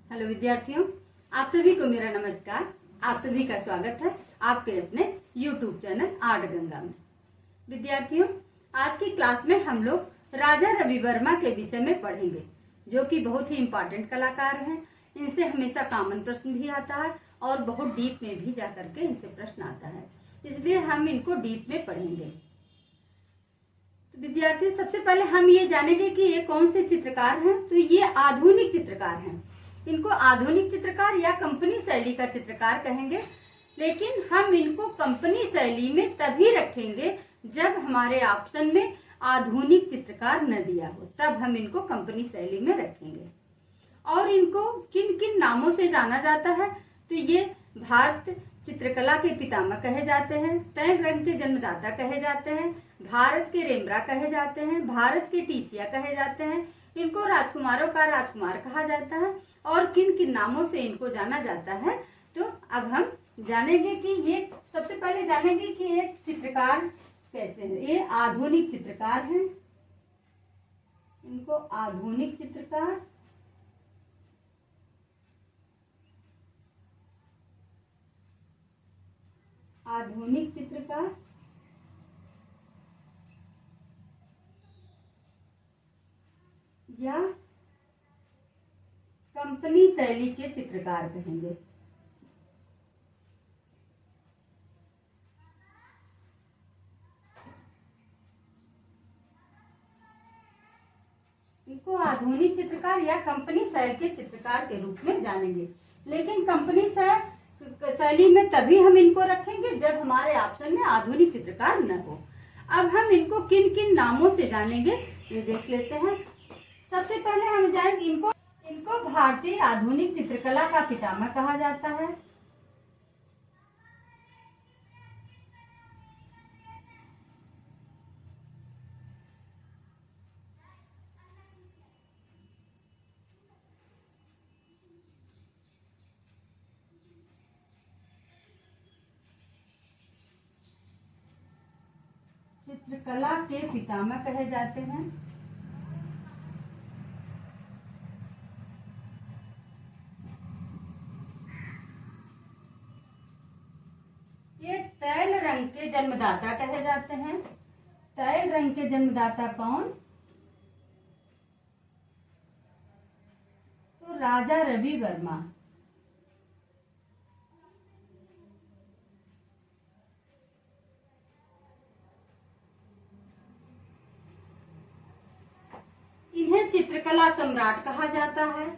Hello विद्यार्थियों, आप सभी को मेरा नमस्कार। आप सभी का स्वागत है आपके अपने YouTube चैनल आर्ट गंगा में। विद्यार्थियों, आज की क्लास में हम लोग राजा रवि वर्मा के विषय में पढ़ेंगे, जो कि बहुत ही इम्पोर्टेंट कलाकार हैं। इनसे हमेशा कॉमन प्रश्न भी आता है और बहुत डीप में भी जा करके इनसे प्रश्न आता है, इसलिए हम इनको डीप में पढ़ेंगे। तो विद्यार्थियों, सबसे पहले हम ये जानेंगे कि ये कौन से चित्रकार हैं। तो ये आधुनिक चित्रकार हैं। इनको आधुनिक चित्रकार या कंपनी शैली का चित्रकार कहेंगे, लेकिन हम इनको कंपनी शैली में तभी रखेंगे जब हमारे ऑप्शन में आधुनिक चित्रकार न दिया हो, तब हम इनको कंपनी शैली में रखेंगे। और इनको किन किन नामों से जाना जाता है, तो ये भारत चित्रकला के पितामह कहे जाते हैं, तैल रंग के जन्मदाता कहे जाते हैं, भारत के रेम्ब्रा कहे जाते हैं, भारत के टीसिया कहे जाते हैं, इनको राजकुमारों का राजकुमार कहा जाता है। और किन किन नामों से इनको जाना जाता है, तो अब हम जानेंगे कि ये सबसे पहले जानेंगे कि ये चित्रकार कैसे हैं। ये आधुनिक चित्रकार हैं, इनको आधुनिक चित्रकार या कंपनी शैली के चित्रकार कहेंगे। इनको आधुनिक चित्रकार या कंपनी शैली के चित्रकार के रूप में जानेंगे। लेकिन कंपनी शैली में तभी हम इनको रखेंगे जब हमारे ऑप्शन में आधुनिक चित्रकार न हो। अब हम इनको किन किन नामों से जानेंगे ये देख लेते हैं। सबसे पहले हम जानेंगे इनको भारतीय आधुनिक चित्रकला का पितामह कहा जाता है। चित्रकला के पितामह कहे जाते हैं। ये तैल रंग के जन्मदाता कहे जाते हैं। तैल रंग के जन्मदाता कौन? तो राजा रवि वर्मा। इन्हें चित्रकला सम्राट कहा जाता है।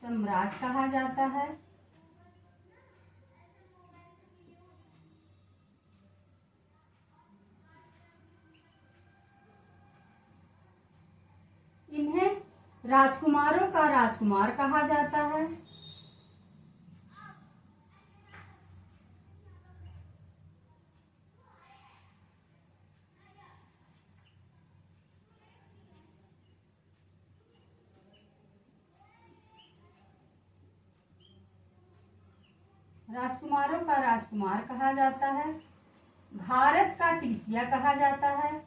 सम्राट कहा जाता है। इन्हें राजकुमारों का राजकुमार कहा जाता है। राजकुमारों का राजकुमार कहा जाता है। भारत का टीसिया कहा जाता है।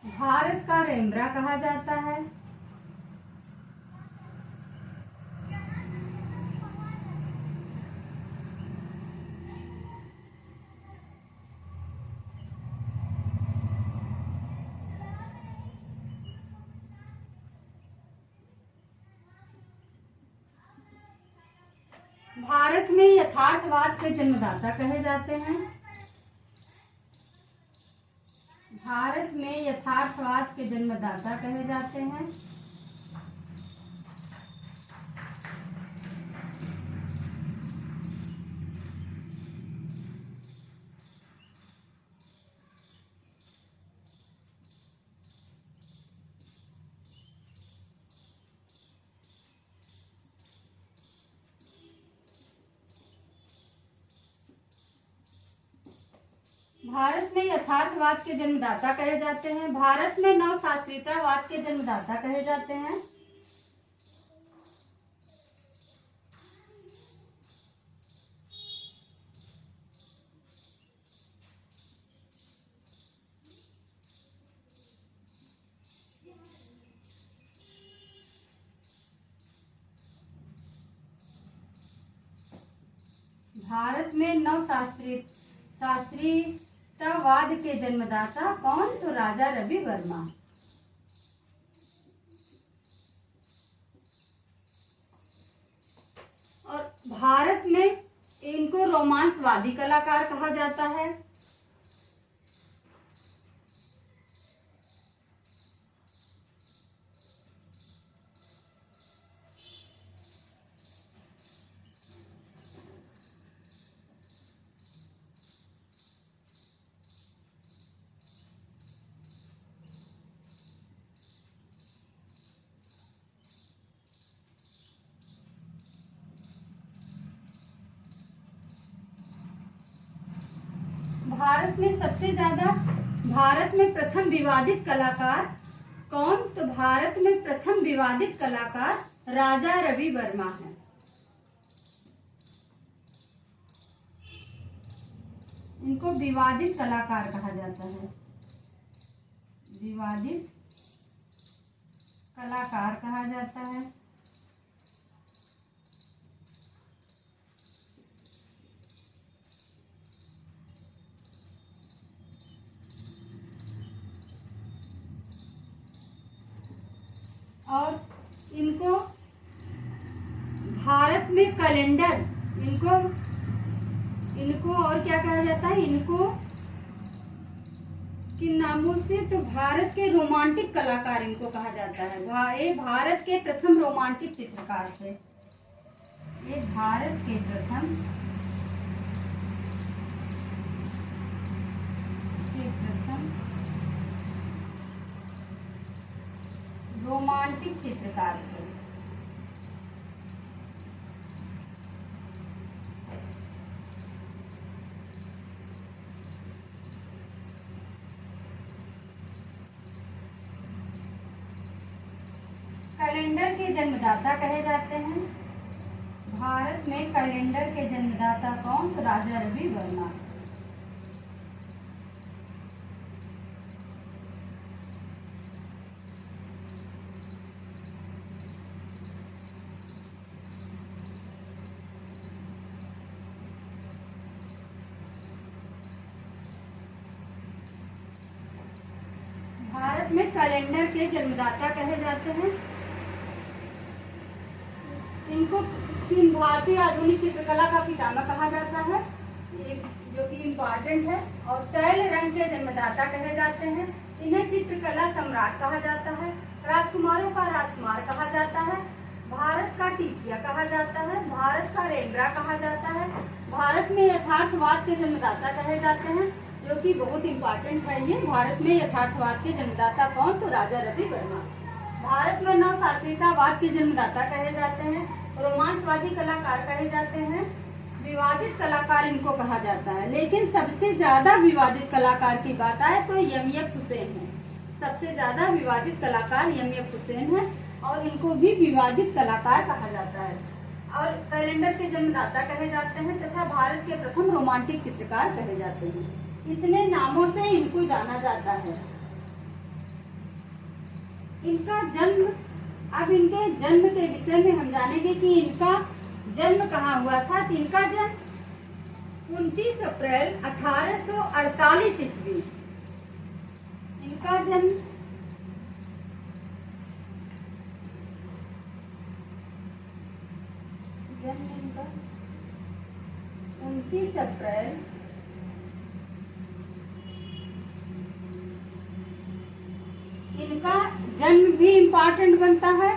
भारत का रेम्ब्रा कहा जाता है। भारत में यथार्थवाद के जन्मदाता कहे जाते हैं। भारत में यथार्थवाद के जन्मदाता कहे जाते हैं। भारत में यथार्थवाद के जन्मदाता कहे जाते हैं। भारत में नवशास्त्रीयतावाद के जन्मदाता कहे जाते हैं। भारत में शास्त्रीयतावाद के जन्मदाता कौन? तो राजा रवि वर्मा। और भारत में इनको रोमांसवादी कलाकार कहा जाता है। भारत में प्रथम विवादित कलाकार कौन? तो भारत में प्रथम विवादित कलाकार राजा रवि वर्मा है। इनको विवादित कलाकार कहा जाता है। विवादित कलाकार कहा जाता है। और इनको भारत में कैलेंडर, इनको और क्या कहा जाता है? इनको किन नामों से? तो भारत के रोमांटिक कलाकार इनको कहा जाता है। ये भारत के प्रथम रोमांटिक चित्रकार थे। ये भारत के प्रथम रोमांटिक चित्रकार थे। कैलेंडर के जन्मदाता कहे जाते हैं। भारत में कैलेंडर के जन्मदाता कौन? तो राजा रवि वर्मा। भारत में कैलेंडर के जन्मदाता कहे जाते हैं। इनको तीन भारतीय आधुनिक चित्रकला का पितामह कहा जाता है, जो कि इम्पोर्टेंट है। और तैल रंग के जन्मदाता कहे जाते हैं। इन्हें चित्रकला सम्राट कहा जाता है। राजकुमारों का राजकुमार कहा जाता है। भारत का टीसिया कहा जाता है। भारत का रेम्ब्रा कहा जाता है। भारत में यथार्थवाद के जन्मदाता कहे जाते हैं, जो कि बहुत इम्पोर्टेंट है। ये भारत में यथार्थवाद के जन्मदाता कौन? तो राजा रवि वर्मा। भारत में नवशास्त्रीयतावाद के जन्मदाता कहे जाते हैं। रोमांसवादी कलाकार कहे जाते हैं। विवादित कलाकार इनको कहा जाता है। लेकिन सबसे ज्यादा विवादित कलाकार की बात आए तो एम.एफ. हुसैन है। सबसे ज्यादा विवादित कलाकार एम.एफ. हुसैन है और इनको भी विवादित कलाकार कहा जाता है। और कैलेंडर के जन्मदाता कहे जाते हैं तथा भारत के प्रथम रोमांटिक चित्रकार कहे जाते हैं। इतने नामों से इनको जाना जाता है। इनका जन्म, अब इनके जन्म के विषय में हम जानेंगे कि इनका जन्म कहाँ हुआ था। तो इनका जन्म 29 अप्रैल 1848 ईस्वी। इनका जन्म 29 अप्रैल 1848। इनका जन्म भी इम्पोर्टेंट बनता है।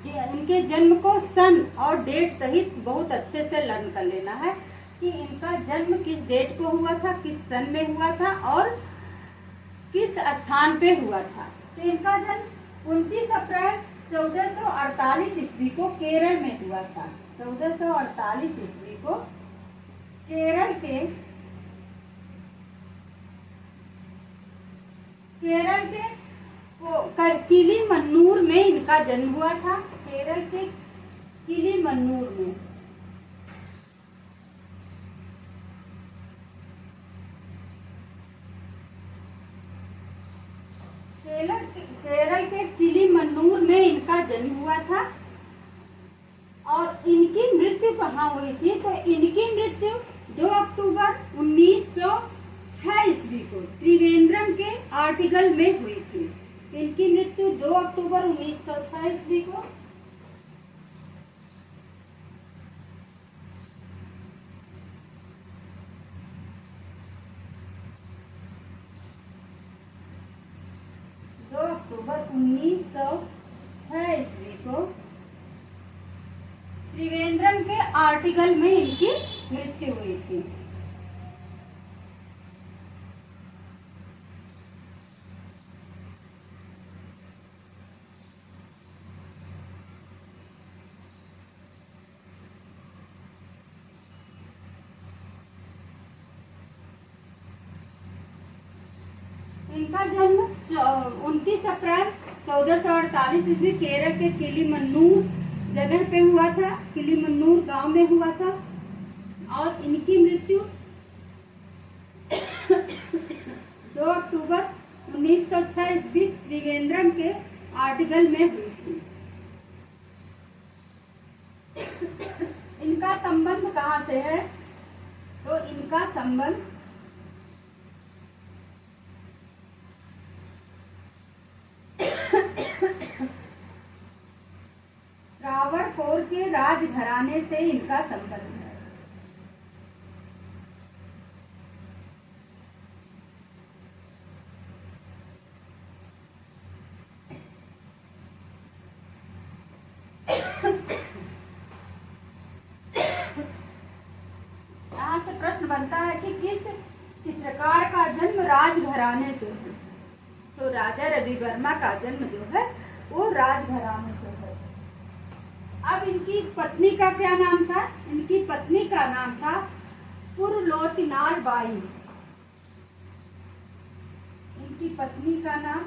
इनके जन्म को सन और डेट सहित बहुत अच्छे से लर्न कर लेना है कि इनका जन्म किस डेट को हुआ था, किस सन में हुआ था और किस स्थान पे हुआ था। तो इनका जन्म 29 अप्रैल 1448 ईस्वी को केरल में हुआ था। 1448 ईस्वी को केरल के केरल के किलीमन्नूर में इनका जन्म हुआ था। केरल के किलीमन्नूर में। केरल के किलीमन्नूर में इनका जन्म हुआ था। और इनकी मृत्यु कहाँ हुई थी? तो इनकी मृत्यु 2 अक्टूबर 1906 ईस्वी को त्रिवेंद्रम के आर्टिगल में हुई थी। इनकी मृत्यु 2 अक्टूबर 1906 ईस्वी को अक्टूबर 1906 ईस्वी को त्रिवेंद्रम के आर्टिगल में इनकी मृत्यु हुई थी। इनका जन्म 29 अप्रैल 1448 ईस्वी केरल के किलीमन्नूर जगह पे हुआ था। किलीमन्नूर गांव में हुआ था। और इनकी मृत्यु 2 अक्टूबर 1906 ईस्वी त्रिवेंद्रम के आर्टिगल में हुई थी। इनका संबंध कहाँ से है? तो इनका संबंध त्रावणकोर के राजघराने से इनका संबंध है। यहाँ से प्रश्न बनता है कि किस चित्रकार का जन्म राजघराने से है? तो राजा रवि वर्मा का जन्म जो है वो राजघराने से है। अब इनकी पत्नी का क्या नाम था? इनकी पत्नी का नाम था पुरलोतिनार बाई। इनकी पत्नी का नाम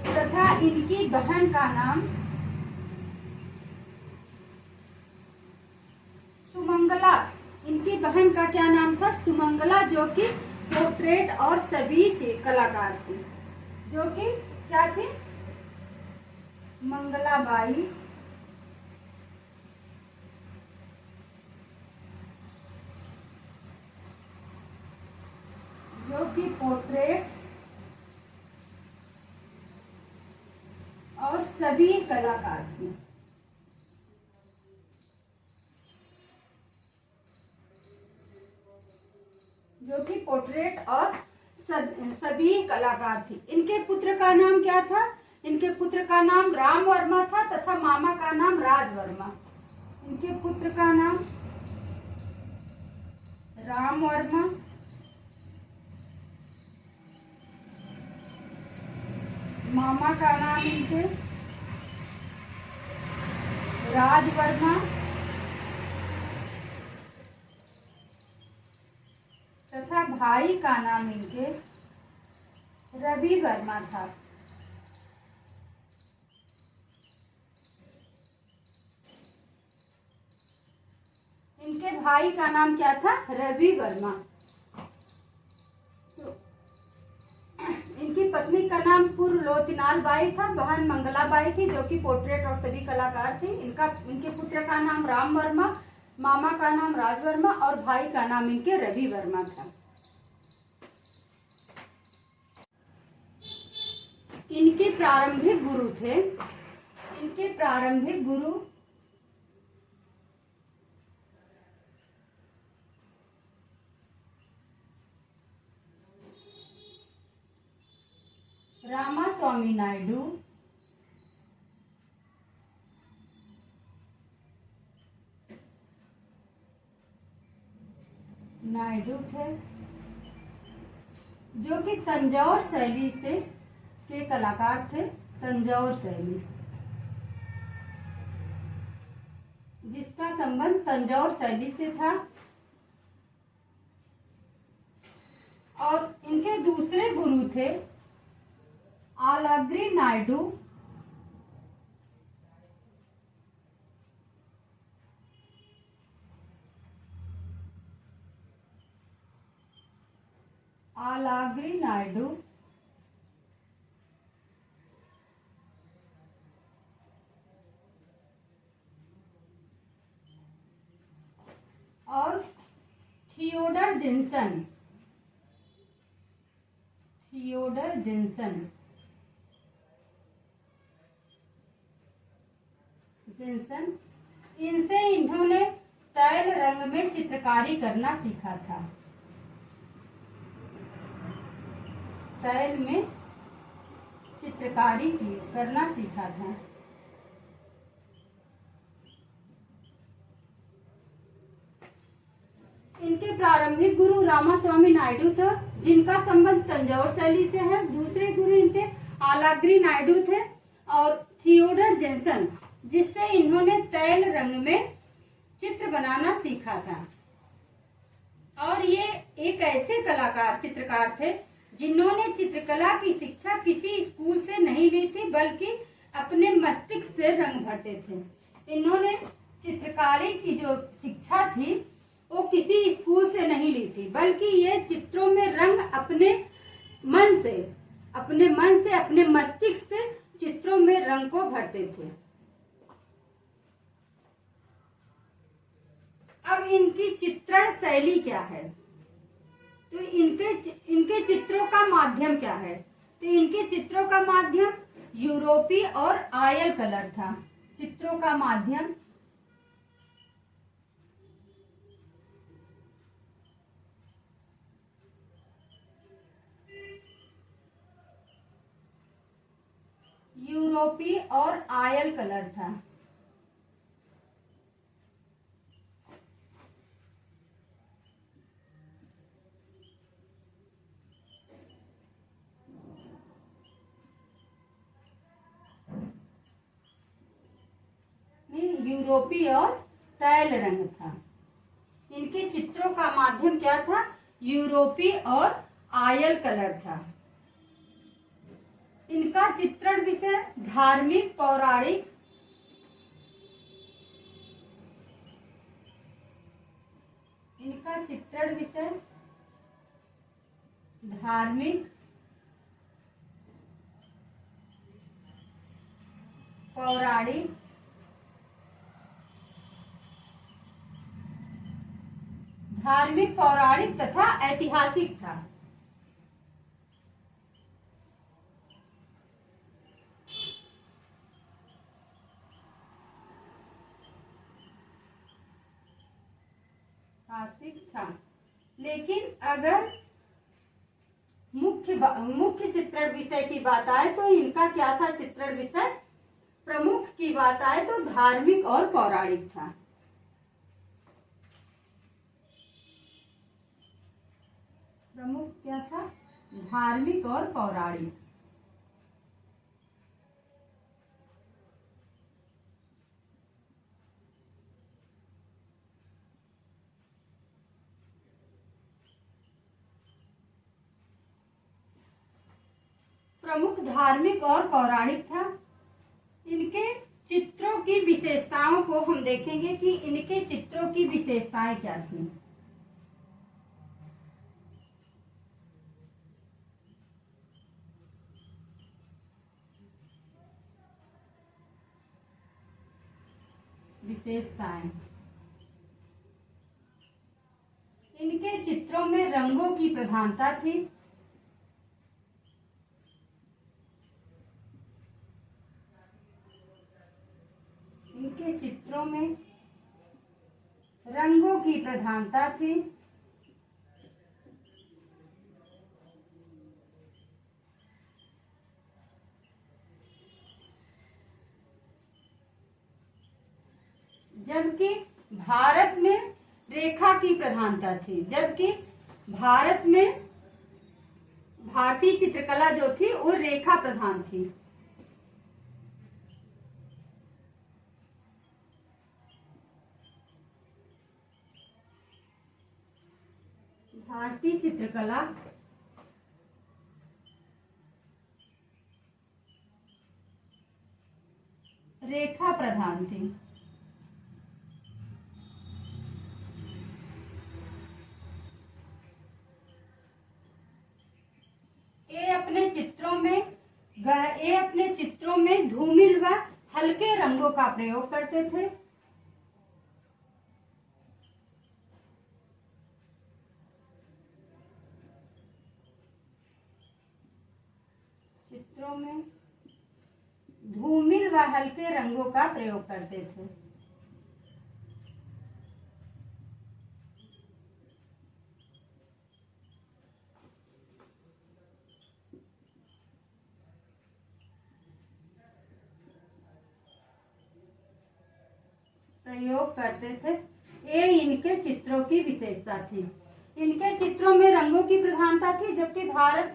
तथा इनकी बहन का नाम सुमंगला। इनकी बहन का क्या नाम था? सुमंगला, जो कि पोर्ट्रेट और सभी कलाकार थी। जो कि क्या थी? मंगलाबाई, जो कि पोर्ट्रेट और सभी कलाकार थे। जो कि पोर्ट्रेट और सभी कलाकार थी। इनके पुत्र का नाम क्या था? इनके पुत्र का नाम राम वर्मा था तथा मामा का नाम राज वर्मा। इनके पुत्र का नाम राम वर्मा, मामा का नाम इनके राज वर्मा तथा भाई का नाम इनके रवि वर्मा था। इनके भाई का नाम क्या था? रवि वर्मा। तो इनकी पत्नी का नाम पुरलोतिनार बाई था। बहन मंगलाबाई थी, जो कि पोर्ट्रेट और सभी कलाकार थी। इनके पुत्र का नाम राम वर्मा, मामा का नाम राज वर्मा और भाई का नाम इनके रवि वर्मा था। इनके प्रारंभिक गुरु थे। इनके प्रारंभिक गुरु रामास्वामी नायडू, थे, जो कि तंजौर शैली से के कलाकार थे तंजौर शैली, जिसका संबंध तंजौर शैली से था। और इनके दूसरे गुरु थे आलाग्री नायडू, आलाग्री नायडू और Theodor Jensen, Theodor Jensen Jensen इनसे इन्होंने तैल रंग में चित्रकारी करना सीखा था। तैल में चित्रकारी करना सीखा था। इनके प्रारंभिक गुरु रामास्वामी नायडू था, जिनका संबंध तंजौर शैली से है। दूसरे गुरु इनके आलाग्री नायडू थे और थियोडर जेंसन, जिससे इन्होंने तैल रंग में चित्र बनाना सीखा था। और ये एक ऐसे कलाकार चित्रकार थे जिन्होंने चित्रकला की शिक्षा किसी स्कूल से नहीं ली थी, बल्कि अपने मस्तिष्क से रंग भरते थे। इन्होंने चित्रकारी की जो शिक्षा थी वो किसी स्कूल से नहीं ली थी, बल्कि ये चित्रों में रंग अपने मन से, अपने मस्तिष्क से चित्रों में रंग को भरते थे। अब इनकी चित्रण शैली क्या है, तो इनके चित्रों का माध्यम क्या है, तो इनके चित्रों का माध्यम यूरोपीय और ऑयल कलर था। चित्रों का माध्यम यूरोपीय और ऑयल कलर था। यूरोपीय और तैल रंग था। इनके चित्रों का माध्यम क्या था, यूरोपीय और ऑयल कलर था। इनका चित्रण विषय धार्मिक, पौराणिक, इनका चित्रण विषय धार्मिक, पौराणिक, तथा ऐतिहासिक था। लेकिन अगर मुख्य चित्रण विषय की बात आए तो इनका क्या था चित्रण विषय, प्रमुख की बात आए तो धार्मिक और पौराणिक था। प्रमुख क्या था, धार्मिक और पौराणिक। प्रमुख धार्मिक और पौराणिक था। इनके चित्रों की विशेषताओं को हम देखेंगे कि इनके चित्रों की विशेषताएं क्या थी। विशेषताएं, इनके चित्रों में रंगों की प्रधानता थी। इनके चित्रों में रंगों की प्रधानता थी। जबकि भारत में रेखा की प्रधानता थी। जबकि भारत में भारतीय चित्रकला जो थी वो रेखा प्रधान थी। भारतीय चित्रकला रेखा प्रधान थी। ये अपने चित्रों में धूमिल व हल्के रंगों का प्रयोग करते थे। चित्रों में धूमिल व हल्के रंगों का प्रयोग करते थे। ये इनके चित्रों की विशेषता थी। इनके चित्रों में रंगों की प्रधानता थी, जबकि भारत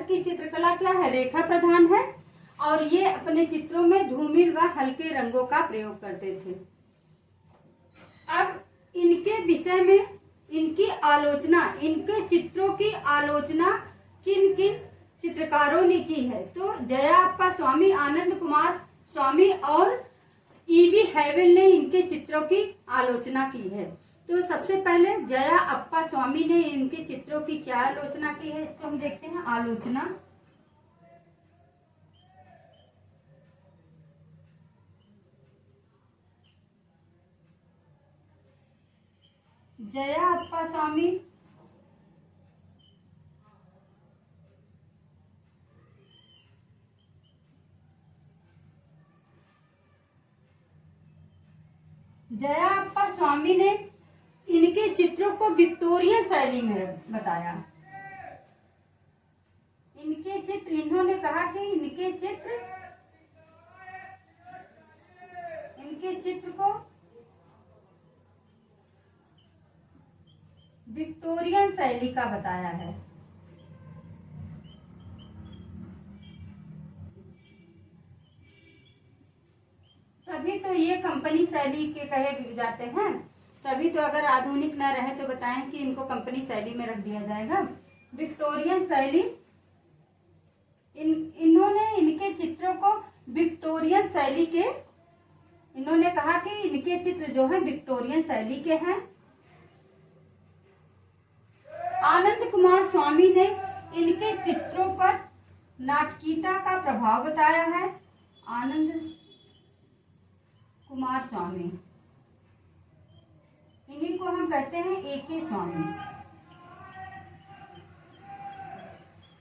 की चित्रकला क्या है, रेखा प्रधान है। और ये अपने चित्रों में धूमिल व हल्के रंगों का प्रयोग करते थे। अब इनके विषय में इनके चित्रों की आलोचना किन किन चित्रकारों ने की है, तो जया अप्पा स्वामी, आनंद कुमार स्वामी और ईवी हैवेल ने इनके चित्रों की आलोचना की है। तो सबसे पहले जया अप्पा स्वामी ने इनके चित्रों की क्या आलोचना की है, इसको हम देखते हैं। आलोचना, जया अप्पा स्वामी ने इनके चित्रों को विक्टोरियन शैली में बताया। इन्होंने कहा कि इनके चित्र को विक्टोरियन शैली का बताया है। तभी तो ये कंपनी शैली के कहे जाते हैं। तभी तो अगर आधुनिक न रहे तो बताएं कि इनको कंपनी शैली में रख दिया जाएगा। विक्टोरियन शैली, इन्होंने इनके चित्रों को विक्टोरियन शैली के, इन्होंने कहा कि इनके चित्र जो है विक्टोरियन शैली के हैं। आनंद कुमार स्वामी ने इनके चित्रों पर नाटकीयता का प्रभाव बताया है। आनंद कुमार स्वामी, इन्हीं को हम कहते हैं एके स्वामी।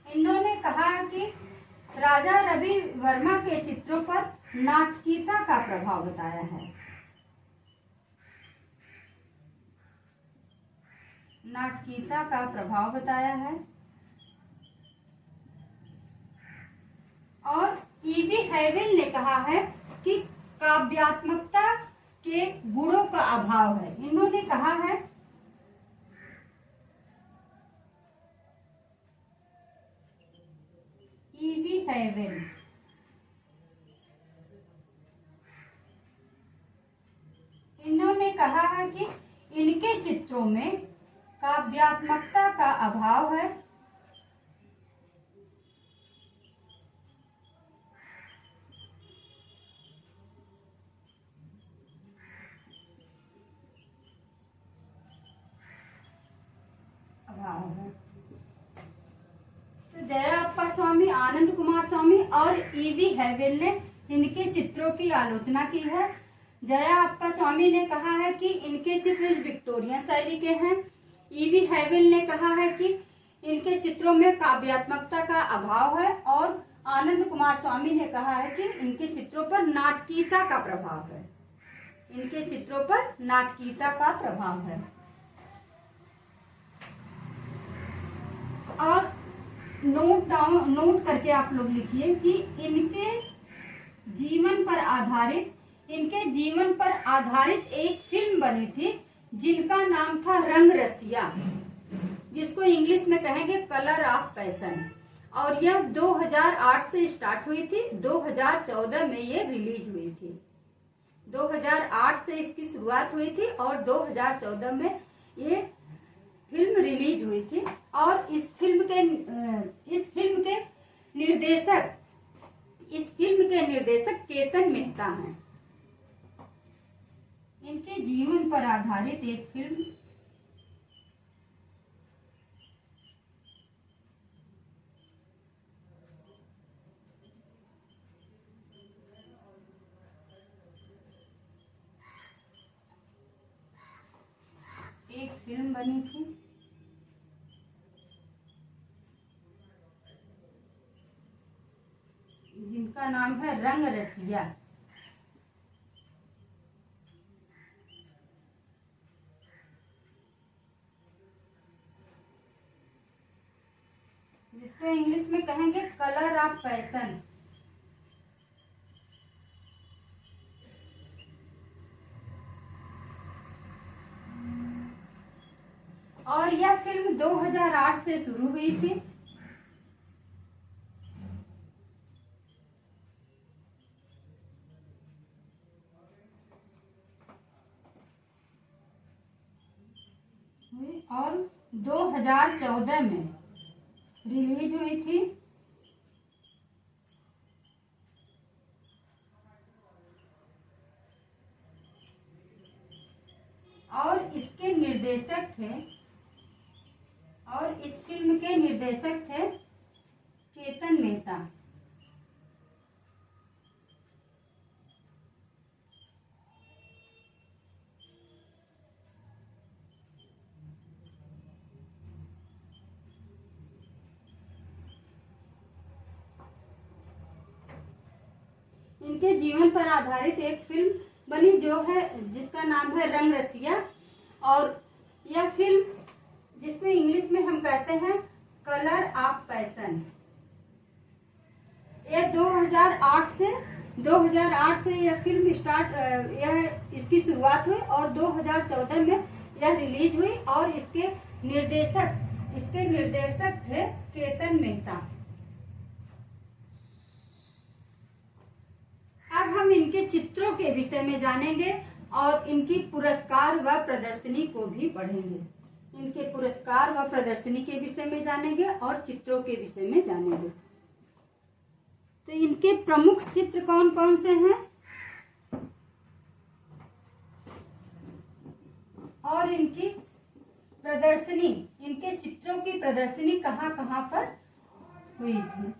इन्होंने कहा कि राजा रवि वर्मा के चित्रों पर नाटकीयता का प्रभाव बताया है। नाटकीयता का प्रभाव बताया है। और ईवी हैवेल ने कहा है कि काव्यात्मकता के गुणों का अभाव है। इन्होंने कहा है ईवी हैवेल, इन्होंने कहा है कि इनके चित्रों में काव्यात्मकता का अभाव है। तो जया अप्पा स्वामी, आनंद कुमार स्वामी और ईवी हैवेल ने इनके चित्रों की आलोचना की है। जया अप्पा स्वामी ने कहा है कि इनके चित्र विक्टोरियन शैली के हैं। ईवी हैवेल ने कहा है कि इनके चित्रों में काव्यात्मकता का अभाव है। और आनंद कुमार स्वामी ने कहा है कि इनके चित्रों पर नाटकीयता का प्रभाव है। इनके चित्रों पर नाटकीयता का प्रभाव है। और नोट करके आप लोग लिखिए कि इनके जीवन पर आधारित एक फिल्म बनी थी जिनका नाम था रंग रसिया। जिसको इंग्लिश में कहेंगे कलर ऑफ पैशन। और यह 2008 से स्टार्ट हुई थी, 2014 में ये रिलीज हुई थी। 2008 से इसकी शुरुआत हुई थी और 2014 में ये फिल्म रिलीज हुई थी। और इस फिल्म के निर्देशक केतन मेहता हैं। इनके जीवन पर आधारित एक फिल्म बनी थी। जिनका नाम है रंग रसिया। जिसको इंग्लिश में कहेंगे कलर ऑफ पैशन। और यह फिल्म 2008 से शुरू हुई थी। और 2014 में रिलीज हुई थी। और इसके निर्देशक थे और इस फिल्म के निर्देशक थे केतन मेहता। इनके जीवन पर आधारित एक फिल्म बनी जो है जिसका नाम है रंग रसिया। और यह फिल्म जिसको इंग्लिश में हम कहते हैं कलर ऑफ पैशन। यह 2008 से यह फिल्म इसकी शुरुआत हुई और 2014 में यह रिलीज हुई। और इसके निर्देशक थे केतन मेहता। अब हम इनके चित्रों के विषय में जानेंगे और इनकी पुरस्कार व प्रदर्शनी को भी पढ़ेंगे। इनके पुरस्कार व प्रदर्शनी के विषय में जानेंगे और चित्रों के विषय में जानेंगे। तो इनके प्रमुख चित्र कौन कौन से हैं और इनकी प्रदर्शनी, इनके चित्रों की प्रदर्शनी कहाँ कहाँ पर हुई थी।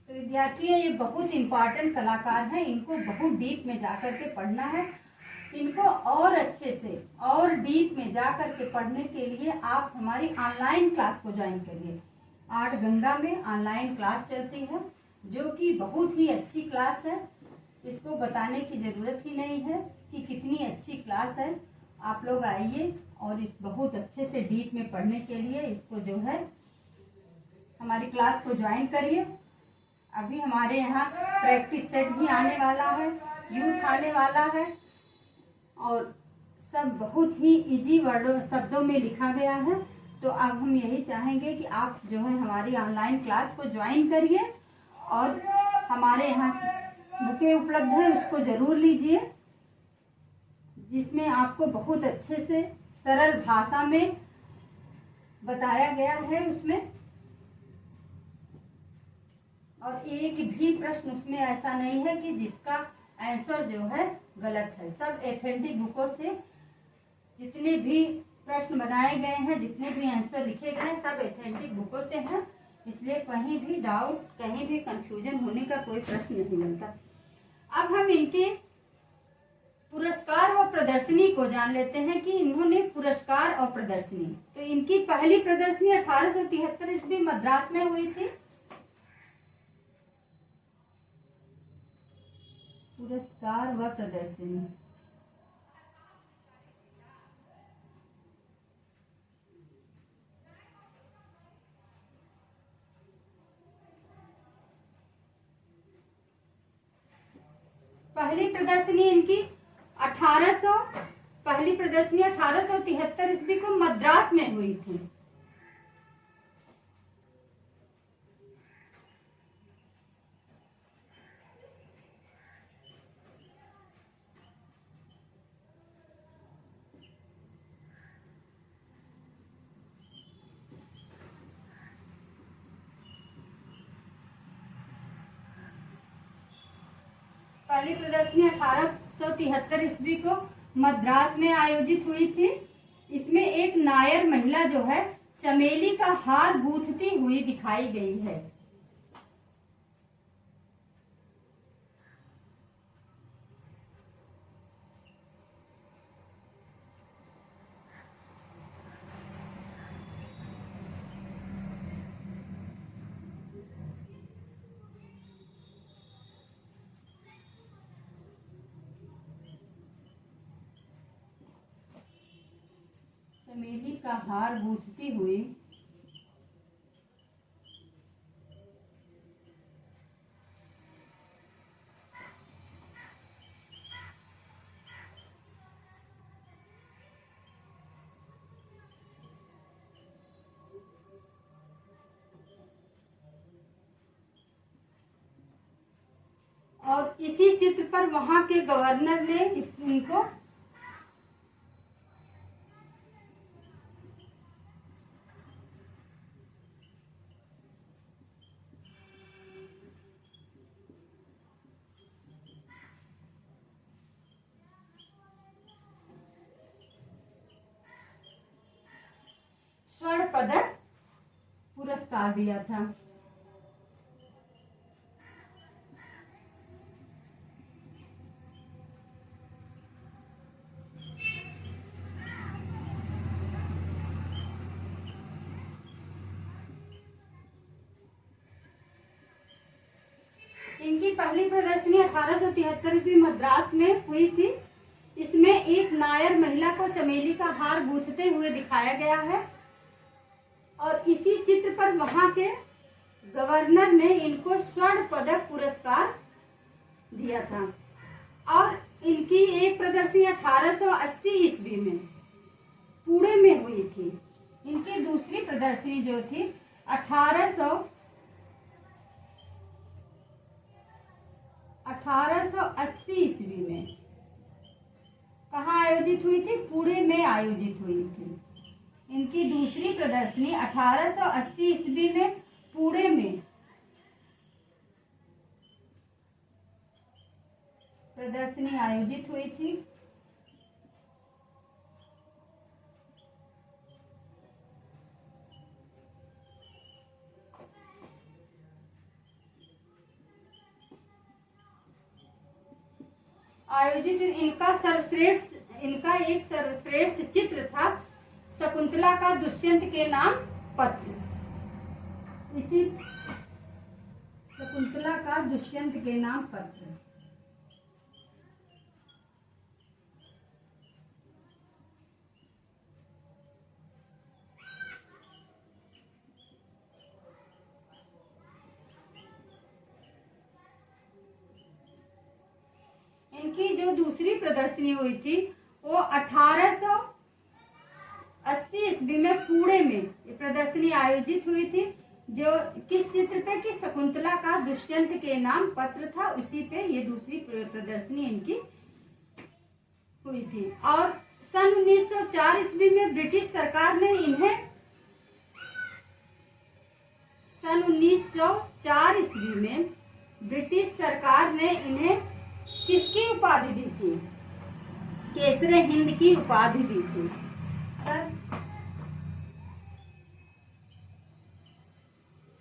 तो विद्यार्थियों, ये बहुत इंपॉर्टेंट कलाकार हैं। इनको बहुत डीप में जाकर के पढ़ना है। इनको और अच्छे से और डीप में जाकर के पढ़ने के लिए आप हमारी ऑनलाइन क्लास को ज्वाइन करिए। आर्ट गंगा में ऑनलाइन क्लास चलती है जो कि बहुत ही अच्छी क्लास है। इसको बताने की ज़रूरत ही नहीं है कि कितनी अच्छी क्लास है। आप लोग आइए और इस बहुत अच्छे से डीप में पढ़ने के लिए इसको जो है हमारी क्लास को ज्वाइन करिए। अभी हमारे यहाँ प्रैक्टिस सेट भी आने वाला है, यूथ आने वाला है और सब बहुत ही इजी शब्दों में लिखा गया है। तो अब हम यही चाहेंगे कि आप जो है हमारी ऑनलाइन क्लास को ज्वाइन करिए और हमारे यहाँ बुकें उपलब्ध है उसको ज़रूर लीजिए, जिसमें आपको बहुत अच्छे से सरल भाषा में बताया गया है उसमें। और एक भी प्रश्न उसमें ऐसा नहीं है कि जिसका आंसर जो है गलत है। सब एथेंटिक बुकों से जितने भी प्रश्न बनाए गए हैं, जितने भी आंसर लिखे गए हैं, सब एथेंटिक बुकों से हैं। इसलिए कहीं भी डाउट, कहीं भी कंफ्यूजन होने का कोई प्रश्न नहीं बनता। अब हम इनके पुरस्कार और प्रदर्शनी को जान लेते हैं कि इन्होंने पुरस्कार और प्रदर्शनी। तो इनकी पहली प्रदर्शनी 1873 ईस्वी मद्रास में हुई थी। पुरस्कार व प्रदर्शनी पहली प्रदर्शनी इनकी 1800 पहली प्रदर्शनी 1873 ईस्वी को मद्रास में हुई थी। पहली प्रदर्शनी 1873 ईस्वी को मद्रास में आयोजित हुई थी। इसमें एक नायर महिला जो है चमेली का हार गूंथती हुई दिखाई गई है। चमेली का हार गूंथती हुई और इसी चित्र पर वहां के गवर्नर ने इनको स्वर्ण पदक पुरस्कार दिया था। इनकी पहली प्रदर्शनी 1873 ईस्वी मद्रास में हुई थी। इसमें एक नायर महिला को चमेली का हार गूंथते हुए दिखाया गया है और इसी चित्र पर वहां के गवर्नर ने इनको स्वर्ण पदक पुरस्कार दिया था। और इनकी एक प्रदर्शनी 1880 ईस्वी में पुणे में हुई थी। इनकी दूसरी प्रदर्शनी जो थी 1880 ईस्वी में कहाँ आयोजित हुई थी? पुणे में आयोजित हुई थी। इनकी दूसरी प्रदर्शनी 1880 ईस्वी में पुणे में प्रदर्शनी आयोजित हुई थी। आयोजित इनका एक सर्वश्रेष्ठ चित्र था शकुंतला का दुष्यंत के नाम पत्र। इसी शकुंतला का दुष्यंत के नाम पत्र। इनकी जो दूसरी प्रदर्शनी हुई थी वो 1880 ईस्वी में पुणे में ये प्रदर्शनी आयोजित हुई थी। जो किस चित्र पे? कि शकुंतला का दुष्यंत के नाम पत्र था, उसी पे ये दूसरी प्रदर्शनी इनकी हुई थी। और सन 1904 ईस्वी में ब्रिटिश सरकार ने इन्हें सन 1904 ईस्वी में ब्रिटिश सरकार ने इन्हें किसकी उपाधि दी थी? केसरे हिंद की उपाधि दी थी। सर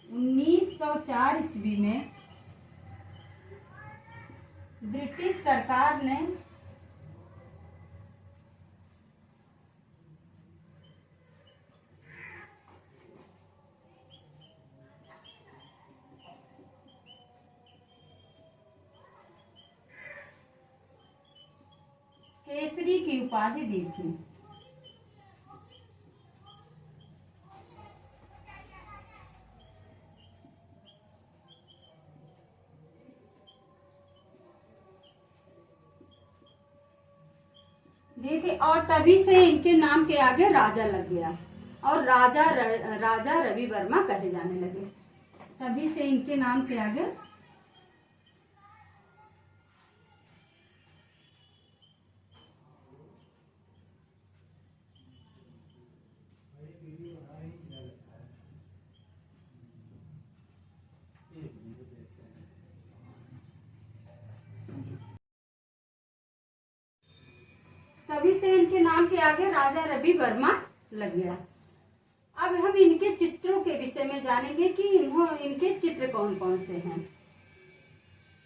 1904 ईस्वी में ब्रिटिश सरकार ने केसरी की उपाधि दी थी। ठीक है। और तभी से इनके नाम के आगे राजा लग गया और राजा रवि वर्मा कहे जाने लगे। तभी से इनके नाम के आगे राजा रवि वर्मा लग गया। अब हम इनके चित्रों के विषय में जानेंगे कि इनके चित्र कौन कौन से हैं।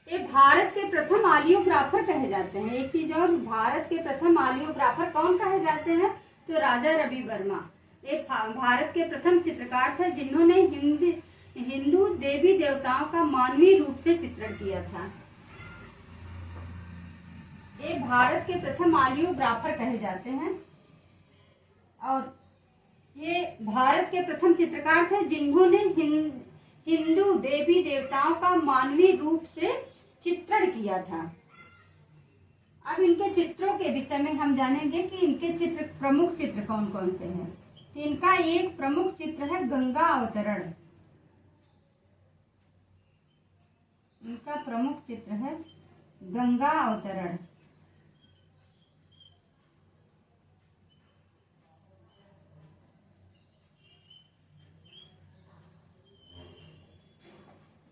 ये भारत के प्रथम आलियोग्राफर कहे जाते हैं। एक चीज और, भारत के प्रथम आलियोग्राफर कौन कहे जाते हैं? तो राजा रवि वर्मा। ये भारत के प्रथम चित्रकार थे जिन्होंने हिंदू देवी देवताओं का मानवीय रूप से चित्रण किया था। ये भारत के प्रथम आलियोग्राफर कहे जाते हैं और ये भारत के प्रथम चित्रकार थे जिन्होंने हिंदू देवी देवताओं का मानवीय रूप से चित्रण किया था। अब इनके चित्रों के विषय में हम जानेंगे कि इनके चित्र, प्रमुख चित्र कौन कौन से हैं। तो इनका एक प्रमुख चित्र है गंगा अवतरण। इनका प्रमुख चित्र है गंगा अवतरण।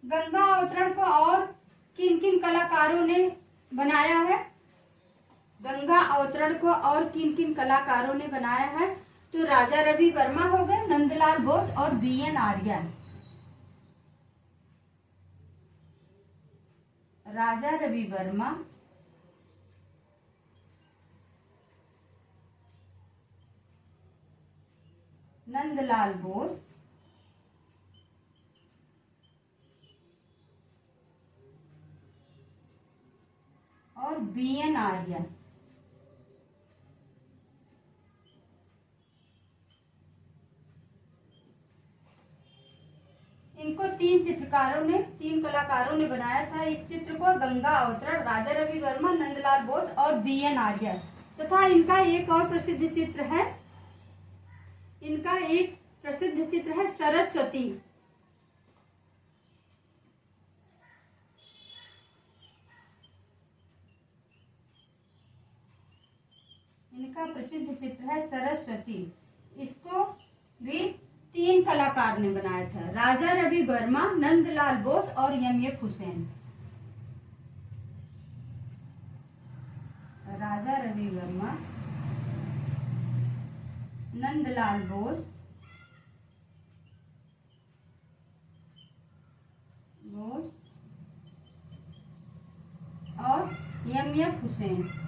गंगा अवतरण को और किन किन कलाकारों ने बनाया है? गंगा अवतरण को और किन किन कलाकारों ने बनाया है? तो राजा रवि वर्मा हो गए, नंदलाल बोस और BN आर्य। राजा रवि वर्मा, नंदलाल बोस और BN आर्य। इनको तीन कलाकारों ने बनाया था इस चित्र को। गंगा अवतरण, राजा रवि वर्मा, नंदलाल बोस और BN आर्य। तथा इनका एक और प्रसिद्ध चित्र है, इनका एक प्रसिद्ध चित्र है सरस्वती। इनका प्रसिद्ध चित्र है सरस्वती। इसको भी तीन कलाकार ने बनाया था, राजा रवि वर्मा, नंदलाल बोस और MF हुसैन। राजा रवि वर्मा, नंदलाल बोस और MF हुसैन।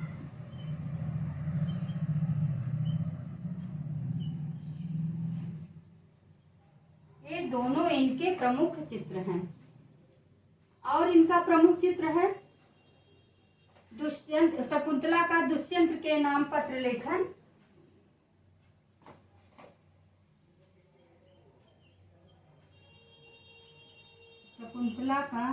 ये दोनों इनके प्रमुख चित्र हैं। और इनका प्रमुख चित्र है शकुंतला का दुष्यंत के नाम पत्र लेखन। शकुंतला का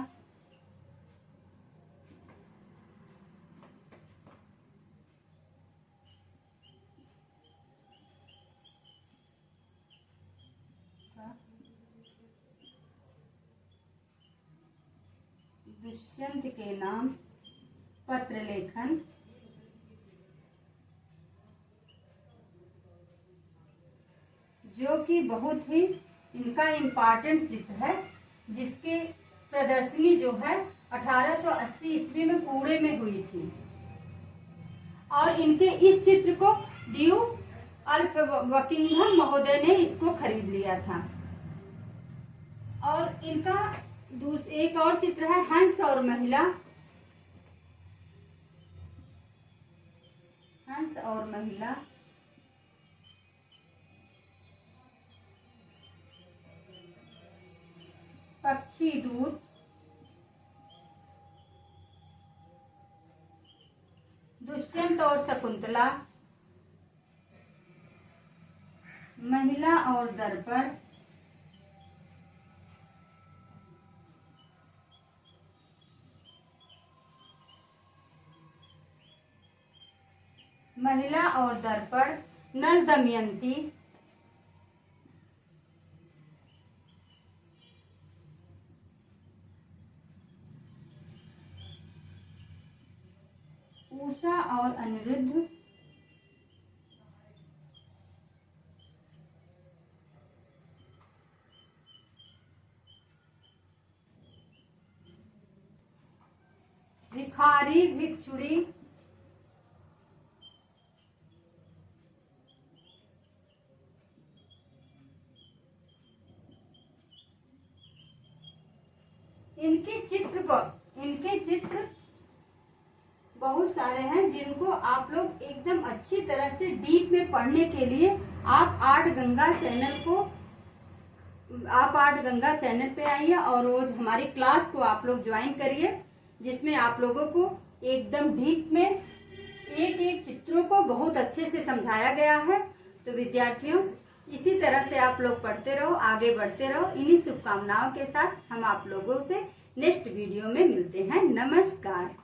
दुष्यंत के नाम पत्र लेखन। जो कि बहुत ही इनका इम्पोर्टेंट चित्र है, जिसकी प्रदर्शनी जो है 1880 ईस्वी में पुणे में हुई थी। और इनके इस चित्र को ड्यू अल्फ बकिंघम महोदय ने इसको खरीद लिया था। और इनका एक और चित्र है हंस और महिला। हंस और महिला, पक्षी दूत, दुष्यंत और शकुंतला, महिला और दर्पण, महिला और दर्पण, नल दमयंती, उषा और अनिरुद्ध, भिखारी भिक्षुड़ी, इनके चित्र बहुत सारे हैं जिनको आप लोग एकदम अच्छी तरह से डीप में पढ़ने के लिए आप आर्ट गंगा चैनल पे आइए और रोज हमारी क्लास को आप लोग ज्वाइन करिए, जिसमें आप लोगों को एकदम डीप में एक एक चित्रों को बहुत अच्छे से समझाया गया है। तो विद्यार्थियों, इसी तरह से आप लोग पढ़ते रहो, आगे बढ़ते रहो। इन्हीं शुभकामनाओं के साथ हम आप लोगों से नेक्स्ट वीडियो में मिलते हैं। नमस्कार।